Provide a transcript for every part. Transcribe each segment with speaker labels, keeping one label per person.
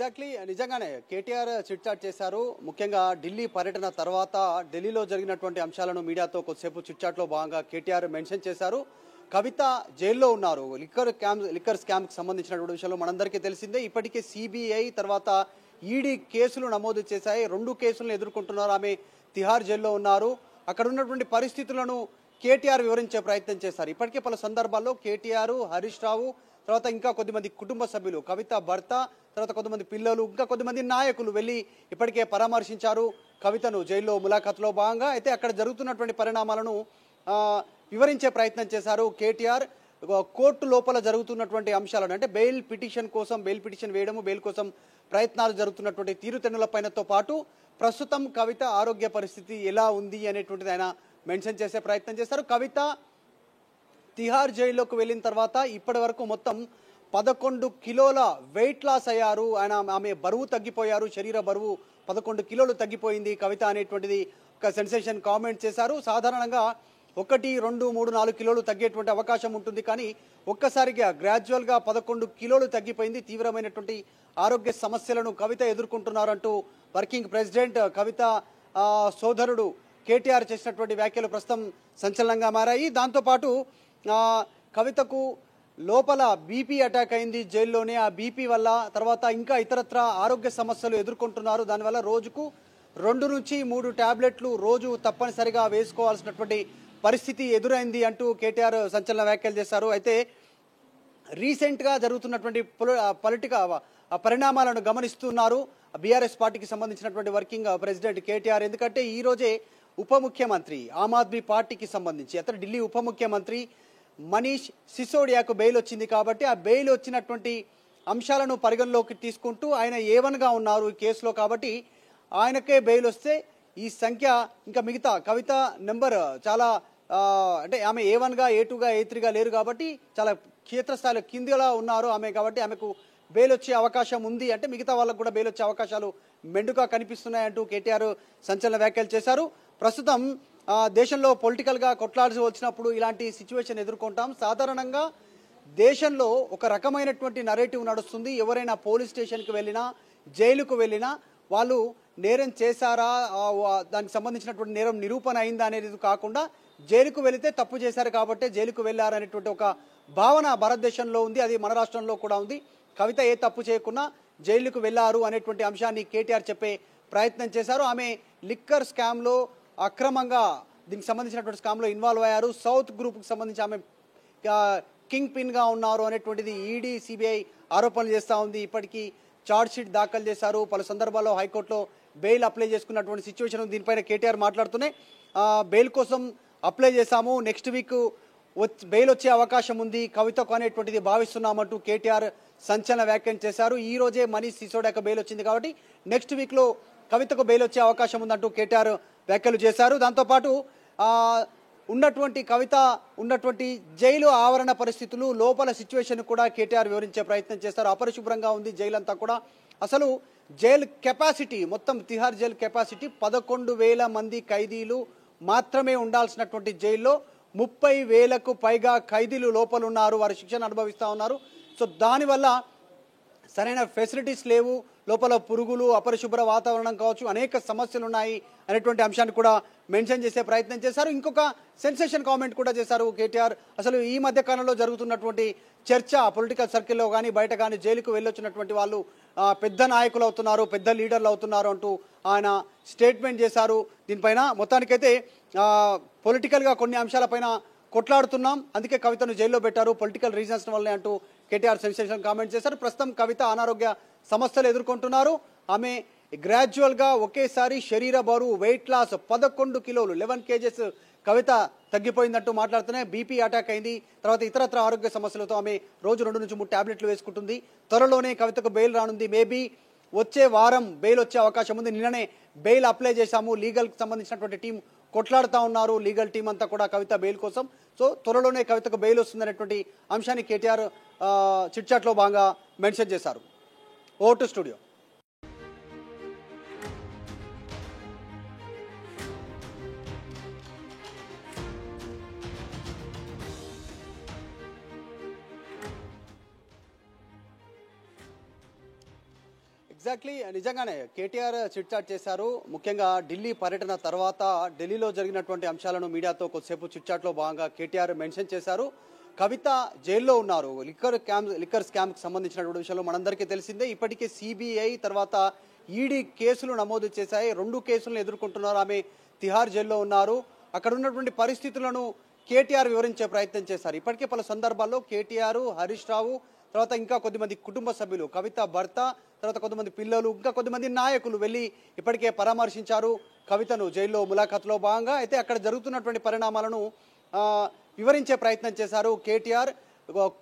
Speaker 1: Exactly నిజంగానే KTR chit chat చేశారు. ముఖ్యంగా ఢిల్లీ పర్యటన తర్వాత ఢిల్లీలో జరిగినటువంటి అంశాలను మీడియాతో కొద్దిసేపు చిట్ చాట్లో భాగంగా కేటీఆర్ మెన్షన్ చేశారు. కవిత జైల్లో ఉన్నారు. లిక్కర్ స్కామ్కి సంబంధించినటువంటి విషయంలో మనందరికీ తెలిసిందే. ఇప్పటికే సిబిఐ తర్వాత ఈడీ కేసులు నమోదు చేశాయి. 2 కేసులను ఎదుర్కొంటున్నారు. ఆమె తిహార్ జైల్లో ఉన్నారు. అక్కడ ఉన్నటువంటి పరిస్థితులను కేటీఆర్ వివరించే ప్రయత్నం చేశారు. ఇప్పటికే పలు సందర్భాల్లో కేటీఆర్, హరీష్ రావు, తర్వాత ఇంకా కొద్దిమంది కుటుంబ సభ్యులు, కవిత భర్త, తర్వాత కొంతమంది పిల్లలు, ఇంకా కొద్దిమంది నాయకులు వెళ్ళి ఇప్పటికే పరామర్శించారు కవితను జైల్లో ములాఖాతులో భాగంగా. అయితే అక్కడ జరుగుతున్నటువంటి పరిణామాలను వివరించే ప్రయత్నం చేశారు కేటీఆర్. కోర్టు లోపల జరుగుతున్నటువంటి అంశాలను, అంటే బెయిల్ పిటిషన్ వేయడము, బెయిల్ కోసం ప్రయత్నాలు జరుగుతున్నటువంటి తీరుతెన్నులపైనతో పాటు ప్రస్తుతం కవిత ఆరోగ్య పరిస్థితి ఎలా ఉంది అనేటువంటిది ఆయన మెన్షన్ చేసే ప్రయత్నం చేశారు. కవిత తిహార్ జైల్లోకి వెళ్ళిన తర్వాత ఇప్పటి వరకు మొత్తం 11 కిలోల వెయిట్ లాస్ అయ్యారు. ఆమె బరువు తగ్గిపోయారు. శరీర బరువు 11 కిలోలు తగ్గిపోయింది కవిత అనేటువంటిది ఒక సెన్సేషన్ కామెంట్ చేశారు. సాధారణంగా 1, 2, 3, 4 కిలోలు తగ్గేటువంటి అవకాశం ఉంటుంది. కానీ ఒక్కసారిగా గ్రాడ్యువల్గా 11 కిలోలు తగ్గిపోయింది. తీవ్రమైనటువంటి ఆరోగ్య సమస్యలను కవిత ఎదుర్కొంటున్నారంటూ వర్కింగ్ ప్రెసిడెంట్ కవిత సోదరుడు కేటీఆర్ చేసినటువంటి వ్యాఖ్యలు ప్రస్తుతం సంచలనంగా మారాయి. దాంతోపాటు కవితకు లోపల బీపీ అటాక్ అయింది జైల్లోనే. ఆ బీపీ వల్ల తర్వాత ఇంకా ఇతరత్ర ఆరోగ్య సమస్యలు ఎదుర్కొంటున్నారు. దానివల్ల రోజుకు 2 నుంచి 3 టాబ్లెట్లు రోజు తప్పనిసరిగా వేసుకోవాల్సినటువంటి పరిస్థితి ఎదురైంది అంటూ కేటీఆర్ సంచలన వ్యాఖ్యలు చేశారు. అయితే రీసెంట్గా జరుగుతున్నటువంటి పరిణామాలను గమనిస్తున్నారు బీఆర్ఎస్ పార్టీకి సంబంధించినటువంటి వర్కింగ్ ప్రెసిడెంట్ కేటీఆర్. ఎందుకంటే ఈ రోజే ఉప ముఖ్యమంత్రి, ఆమ్ ఆద్మీ పార్టీకి సంబంధించి అతను ఢిల్లీ ఉప ముఖ్యమంత్రి మనీష్ సిసోడియాకు బెయిల్ వచ్చింది. కాబట్టి ఆ బెయిల్ వచ్చినటువంటి అంశాలను పరిగణలోకి తీసుకుంటూ ఆయన A1గా ఉన్నారు ఈ కేసులో. కాబట్టి ఆయనకే బెయిల్ వస్తే ఈ సంఖ్య ఇంకా మిగతా కవిత నెంబర్ చాలా అంటే ఆమె A1గా, A2గా, A3గా లేరు కాబట్టి చాలా క్షేత్రస్థాయిలో కిందిలా ఉన్నారు ఆమె. కాబట్టి ఆమెకు బెయిల్ వచ్చే అవకాశం ఉంది. అంటే మిగతా వాళ్ళకు కూడా బెయిల్ వచ్చే అవకాశాలు మెండుగా కనిపిస్తున్నాయంటూ కేటీఆర్ సంచలన వ్యాఖ్యలు చేశారు. ప్రస్తుతం దేశంలో పొలిటికల్గా కొట్లాడాల్సి వచ్చినప్పుడు ఇలాంటి సిచ్యువేషన్ ఎదుర్కొంటాం. సాధారణంగా దేశంలో ఒక రకమైనటువంటి నరేటివ్ నడుస్తుంది. ఎవరైనా పోలీస్ స్టేషన్కి వెళ్ళినా, జైలుకు వెళ్ళినా వాళ్ళు నేరం చేశారా, దానికి సంబంధించినటువంటి నేరం నిరూపణ అయిందా అనేది కాకుండా జైలుకు వెళితే తప్పు చేశారు కాబట్టి జైలుకు వెళ్ళారనేటువంటి ఒక భావన భారతదేశంలో ఉంది. అది మన రాష్ట్రంలో కూడా ఉంది. కవిత ఏ తప్పు చేయకున్నా జైలుకు వెళ్ళారు అనేటువంటి అంశాన్ని కేటీఆర్ చెప్పే ప్రయత్నం చేశారు. ఆమె లిక్కర్ స్కామ్లో అక్రమంగా దీనికి సంబంధించినటువంటి స్కామ్లో ఇన్వాల్వ్ అయ్యారు. సౌత్ గ్రూప్కి సంబంధించి ఆమె కింగ్ పిన్గా ఉన్నారు అనేటువంటిది ఈడీ, సిబిఐ ఆరోపణలు చేస్తూ ఉంది. ఇప్పటికీ ఛార్జ్ షీట్ దాఖలు చేశారు. పలు సందర్భాల్లో హైకోర్టులో బెయిల్ అప్లై చేసుకున్నటువంటి సిచ్యువేషన్. దీనిపైన కేటీఆర్ మాట్లాడుతూనే బెయిల్ కోసం అప్లై చేశాము, నెక్స్ట్ వీక్ బెయిల్ వచ్చే అవకాశం ఉంది కవితకు అనేటువంటిది భావిస్తున్నామంటూ కేటీఆర్ సంచలన వ్యాఖ్యలు చేశారు. ఈ రోజే మనీష్ సిసోడియాకు బెయిల్ వచ్చింది కాబట్టి నెక్స్ట్ వీక్లో కవితకు బెయిల్ వచ్చే అవకాశం ఉందంటూ కేటీఆర్ వ్యాఖ్యలు చేశారు. దాంతోపాటు ఉన్నటువంటి కవిత ఉన్నటువంటి జైలు ఆవరణ పరిస్థితులు, లోపల సిచ్యువేషన్ కూడా కేటీఆర్ వివరించే ప్రయత్నం చేస్తారు. అపరిశుభ్రంగా ఉంది జైలు అంతా కూడా. అసలు జైలు కెపాసిటీ, మొత్తం తిహార్ జైలు కెపాసిటీ 11,000 మంది ఖైదీలు మాత్రమే ఉండాల్సినటువంటి జైల్లో 30,000కు పైగా ఖైదీలు లోపల ఉన్నారు. వారు శిక్షణ అనుభవిస్తూ ఉన్నారు. సో దానివల్ల సరైన ఫెసిలిటీస్ లేవు, లోపల పురుగులు, అపరిశుభ్ర వాతావరణం కావచ్చు, అనేక సమస్యలు ఉన్నాయి అనేటువంటి అంశాన్ని కూడా మెన్షన్ చేసే ప్రయత్నం చేశారు. ఇంకొక సెన్సేషన్ కామెంట్ కూడా చేశారు కేటీఆర్. అసలు ఈ మధ్య కాలంలో జరుగుతున్నటువంటి చర్చ పొలిటికల్ సర్కిల్లో కానీ బయట కానీ జైలుకు వెళ్ళొచ్చినటువంటి వాళ్ళు పెద్ద నాయకులు అవుతున్నారు, పెద్ద లీడర్లు అవుతున్నారు అంటూ ఆయన స్టేట్మెంట్ చేశారు. దీనిపైన మొత్తానికైతే పొలిటికల్గా కొన్ని అంశాలపైన కొట్లాడుతున్నాం, అందుకే కవితను జైల్లో పెట్టారు, పొలిటికల్ రీజన్స్ వల్లే అంటూ కేటీఆర్ సెన్సేషన్ కామెంట్ చేశారు. ప్రస్తుతం కవిత అనారోగ్య సమస్యలు ఎదుర్కొంటున్నారు. ఆమె గ్రాడ్యువల్గా ఒకేసారి శరీర బరువు వెయిట్ లాస్ 11 కిలోలు 11 kgs కవిత తగ్గిపోయిందంటూ మాట్లాడుతున్నాయి. బీపీ అటాక్ అయింది, తర్వాత ఇతరత్ర ఆరోగ్య సమస్యలతో ఆమె రోజు 2 నుంచి 3 టాబ్లెట్లు వేసుకుంటుంది. త్వరలోనే కవితకు బెయిల్ రానుంది. మేబీ వచ్చే వారం బెయిల్ వచ్చే అవకాశం ఉంది. నిన్ననే బెయిల్ అప్లై చేశాము, లీగల్కి సంబంధించినటువంటి టీం కొట్లాడుతూ ఉన్నారు, లీగల్ టీం అంతా కూడా కవిత బెయిల్ కోసం. సో త్వరలోనే కవితకు బెయిల్ వస్తుందనేటువంటి అంశాన్ని కేటీఆర్ చిట్ చాట్లో బాగా మెన్షన్ చేశారు. Over to studio. ఎగ్జాక్ట్లీ నిజంగానే కేటీఆర్ చిట్ చాట్ చేశారు. ముఖ్యంగా ఢిల్లీ పర్యటన తర్వాత ఢిల్లీలో జరిగినటువంటి అంశాలను మీడియాతో కొద్దిసేపు చిట్ చాట్లో భాగంగా కేటీఆర్ మెన్షన్ చేశారు. కవిత జైల్లో ఉన్నారు. లిక్కర్ స్కామ్కి సంబంధించినటువంటి విషయంలో మనందరికీ తెలిసిందే. ఇప్పటికే సిబిఐ తర్వాత ఈడీ కేసులు నమోదు చేశాయి. 2 కేసులను ఎదుర్కొంటున్నారు. ఆమె తిహార్ జైల్లో ఉన్నారు. అక్కడ ఉన్నటువంటి పరిస్థితులను కేటీఆర్ వివరించే ప్రయత్నం చేశారు. ఇప్పటికే పలు సందర్భాల్లో కేటీఆర్, హరీష్ రావు, తర్వాత ఇంకా కొద్దిమంది కుటుంబ సభ్యులు, కవిత భర్త, తర్వాత కొంతమంది పిల్లలు, ఇంకా కొద్దిమంది నాయకులు వెళ్ళి ఇప్పటికే పరామర్శించారు కవితను జైల్లో ములాఖాతులో భాగంగా. అయితే అక్కడ జరుగుతున్నటువంటి పరిణామాలను వివరించే ప్రయత్నం చేశారు కేటీఆర్.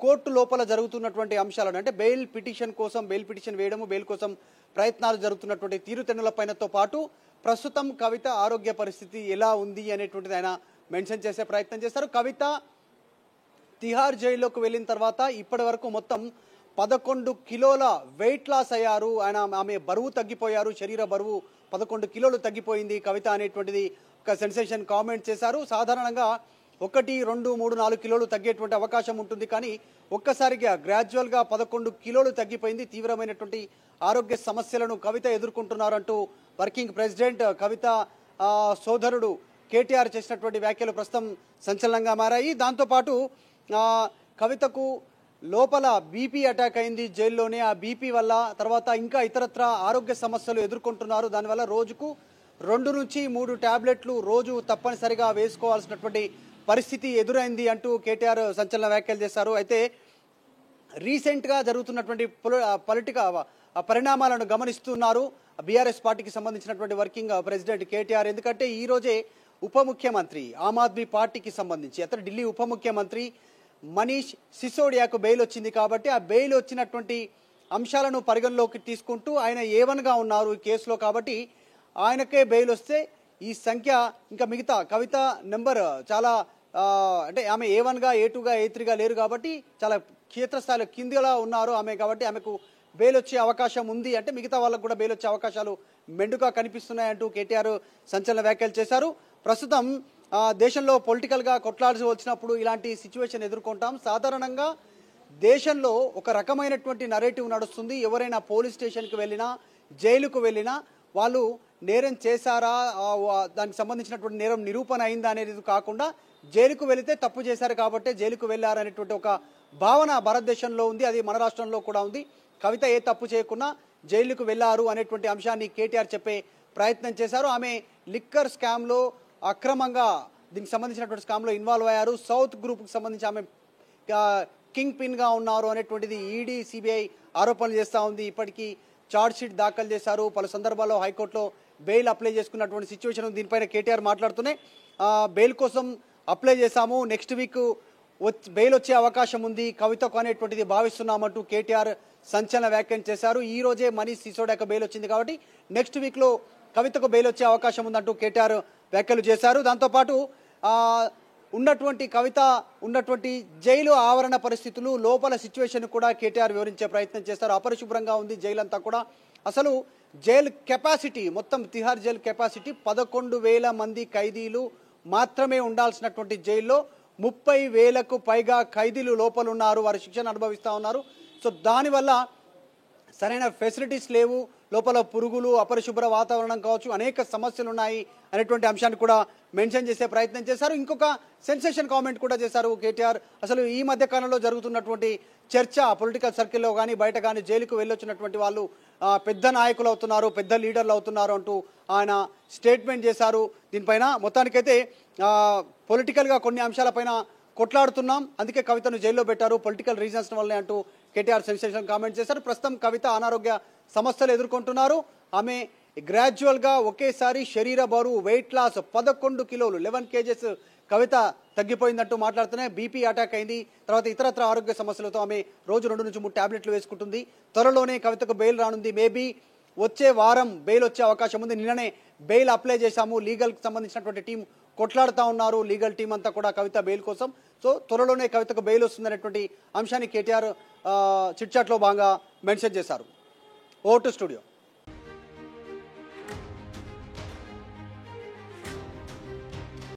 Speaker 1: కోర్టు లోపల జరుగుతున్నటువంటి అంశాలను, అంటే బెయిల్ పిటిషన్ వేయడము, బెయిల్ కోసం ప్రయత్నాలు జరుగుతున్నటువంటి తీరుతెన్నులపైనతో పాటు ప్రస్తుతం కవిత ఆరోగ్య పరిస్థితి ఎలా ఉంది అనేటువంటిది ఆయన మెన్షన్ చేసే ప్రయత్నం చేశారు. కవిత తిహార్ జైల్లోకి వెళ్ళిన తర్వాత ఇప్పటి వరకు మొత్తం 11 కిలోల వెయిట్ లాస్ అయ్యారు. ఆమె బరువు తగ్గిపోయారు. శరీర బరువు 11 కిలోలు తగ్గిపోయింది కవిత అనేటువంటిది ఒక సెన్సేషన్ కామెంట్ చేశారు. సాధారణంగా 1, 2, 3, 4 కిలోలు తగ్గేటువంటి అవకాశం ఉంటుంది. కానీ ఒక్కసారిగా గ్రాడ్యువల్గా 11 కిలోలు తగ్గిపోయింది. తీవ్రమైనటువంటి ఆరోగ్య సమస్యలను కవిత ఎదుర్కొంటున్నారంటూ వర్కింగ్ ప్రెసిడెంట్ కవిత సోదరుడు కేటీఆర్ చేసినటువంటి వ్యాఖ్యలు ప్రస్తుతం సంచలనంగా మారాయి. దాంతోపాటు కవితకు లోపల బీపీ అటాక్ అయింది జైల్లోనే. ఆ బీపీ వల్ల తర్వాత ఇంకా ఇతరత్ర ఆరోగ్య సమస్యలు ఎదుర్కొంటున్నారు. దానివల్ల రోజుకు 2 నుంచి 3 టాబ్లెట్లు రోజు తప్పనిసరిగా వేసుకోవాల్సినటువంటి పరిస్థితి ఎదురైంది అంటూ కేటీఆర్ సంచలన వ్యాఖ్యలు చేశారు. అయితే రీసెంట్గా జరుగుతున్నటువంటి పరిణామాలను గమనిస్తున్నారు బీఆర్ఎస్ పార్టీకి సంబంధించినటువంటి వర్కింగ్ ప్రెసిడెంట్ కేటీఆర్. ఎందుకంటే ఈ రోజే ఉప ముఖ్యమంత్రి ఆమ్ ఆద్మీ పార్టీకి సంబంధించి అతను ఢిల్లీ ఉప ముఖ్యమంత్రి మనీష్ సిసోడియాకు బెయిల్ వచ్చింది. కాబట్టి ఆ బెయిల్ వచ్చినటువంటి అంశాలను పరిగణలోకి తీసుకుంటూ ఆయన A1గా ఉన్నారు ఈ కేసులో. కాబట్టి ఆయనకే బెయిల్ వస్తే ఈ సంఖ్య ఇంకా మిగతా కవిత నెంబర్ చాలా అంటే ఆమె A1గా, A2గా, A3గా లేరు కాబట్టి చాలా క్షేత్రస్థాయిలో కిందిలా ఉన్నారు ఆమె. కాబట్టి ఆమెకు బెయిల్ వచ్చే అవకాశం ఉంది. అంటే మిగతా వాళ్ళకు కూడా బెయిల్ వచ్చే అవకాశాలు మెండుగా కనిపిస్తున్నాయంటూ కేటీఆర్ సంచలన వ్యాఖ్యలు చేశారు. ప్రస్తుతం దేశంలో పొలిటికల్గా కొట్లాడాల్సి వచ్చినప్పుడు ఇలాంటి సిచ్యువేషన్ ఎదుర్కొంటాం. సాధారణంగా దేశంలో ఒక రకమైనటువంటి నరేటివ్ నడుస్తుంది. ఎవరైనా పోలీస్ స్టేషన్కి వెళ్ళినా, జైలుకు వెళ్ళినా వాళ్ళు నేరం చేశారా, దానికి సంబంధించినటువంటి నేరం నిరూపణ అయిందా అనేది కాకుండా జైలుకు వెళితే తప్పు చేశారు కాబట్టి జైలుకు వెళ్ళారనేటువంటి ఒక భావన భారతదేశంలో ఉంది. అది మన రాష్ట్రంలో కూడా ఉంది. కవిత ఏ తప్పు చేయకున్నా జైలుకు వెళ్ళారు అనేటువంటి అంశాన్ని కేటీఆర్ చెప్పే ప్రయత్నం చేశారు. ఆమె లిక్కర్ స్కామ్లో అక్రమంగా దీనికి సంబంధించినటువంటి స్కామ్లో ఇన్వాల్వ్ అయ్యారు. సౌత్ గ్రూప్కి సంబంధించి ఆమె కింగ్ పిన్గా ఉన్నారు అనేటువంటిది ఈడీ, సిబిఐ ఆరోపణలు చేస్తూ ఉంది. ఇప్పటికీ ఛార్జ్ షీట్ దాఖలు చేశారు. పలు సందర్భాల్లో హైకోర్టులో బెయిల్ అప్లై చేసుకున్నటువంటి సిచ్యువేషన్ ఉంది. దీనిపైన కేటీఆర్ మాట్లాడుతూనే బెయిల్ కోసం అప్లై చేశాము, నెక్స్ట్ వీక్ బెయిల్ వచ్చే అవకాశం ఉంది కవితకు అనేటువంటిది భావిస్తున్నామంటూ కేటీఆర్ సంచలన వ్యాఖ్యలు చేశారు. ఈ రోజే మనీష్ సిసోడియాకు బెయిల్ వచ్చింది కాబట్టి నెక్స్ట్ వీక్లో కవితకు బెయిల్ వచ్చే అవకాశం ఉందంటూ కేటీఆర్ వ్యాఖ్యలు చేశారు. దాంతోపాటు ఉన్నటువంటి కవిత ఉన్నటువంటి జైలు ఆవరణ పరిస్థితులు, లోపల సిచ్యువేషన్ కూడా కేటీఆర్ వివరించే ప్రయత్నం చేస్తారు. అపరిశుభ్రంగా ఉంది జైలు అంతా కూడా. అసలు జైలు కెపాసిటీ, మొత్తం తిహార్ జైలు కెపాసిటీ 11,000 మంది ఖైదీలు మాత్రమే ఉండాల్సినటువంటి జైల్లో 30,000కు పైగా ఖైదీలు లోపల ఉన్నారు. వారు శిక్షణ అనుభవిస్తూ ఉన్నారు. సో దానివల్ల సరైన ఫెసిలిటీస్ లేవు, లోపల పురుగులు, అపరిశుభ్ర వాతావరణం కావచ్చు, అనేక సమస్యలు ఉన్నాయి అనేటువంటి అంశాన్ని కూడా మెన్షన్ చేసే ప్రయత్నం చేశారు. ఇంకొక సెన్సేషన్ కామెంట్ కూడా చేశారు కేటీఆర్. అసలు ఈ మధ్య కాలంలో జరుగుతున్నటువంటి చర్చ పొలిటికల్ సర్కిల్లో కానీ బయట కానీ జైలుకు వెళ్ళొచ్చినటువంటి వాళ్ళు పెద్ద నాయకులు అవుతున్నారు, పెద్ద లీడర్లు అవుతున్నారు అంటూ ఆయన స్టేట్మెంట్ చేశారు. దీనిపైన మొత్తానికైతే పొలిటికల్గా కొన్ని అంశాలపైన కొట్లాడుతున్నాం, అందుకే కవితను జైల్లో పెట్టారు, పొలిటికల్ రీజన్స్ వల్లే అంటూ కేటీఆర్ సెన్సేషన్ కామెంట్ చేశారు. ప్రస్తుతం కవిత అనారోగ్య సమస్యలు ఎదుర్కొంటున్నారు. ఆమె గ్రాడ్యువల్గా ఒకేసారి శరీర బరువు వెయిట్ లాస్ 11 కిలోలు 11 kgs కవిత తగ్గిపోయిందంటూ మాట్లాడుతూనే బీపీ అటాక్ అయింది. తర్వాత ఇతరత్ర ఆరోగ్య సమస్యలతో ఆమె రోజు 2 నుంచి 3 టాబ్లెట్లు వేసుకుంటుంది. త్వరలోనే కవితకు బెయిల్ రానుంది. మేబీ వచ్చే వారం బెయిల్ వచ్చే అవకాశం ఉంది. నిన్ననే బెయిల్ అప్లై చేశాము, లీగల్కి సంబంధించినటువంటి టీం కొట్లాడుతూ ఉన్నారు, లీగల్ టీం అంతా కూడా కవిత బెయిల్ కోసం. సో త్వరలోనే కవితకు బెయిల్ వస్తుందనేటువంటి అంశాన్ని కేటీఆర్ చిట్చాట్లో బాగా మెన్షన్ చేశారు. ఓ టు స్టూడియో.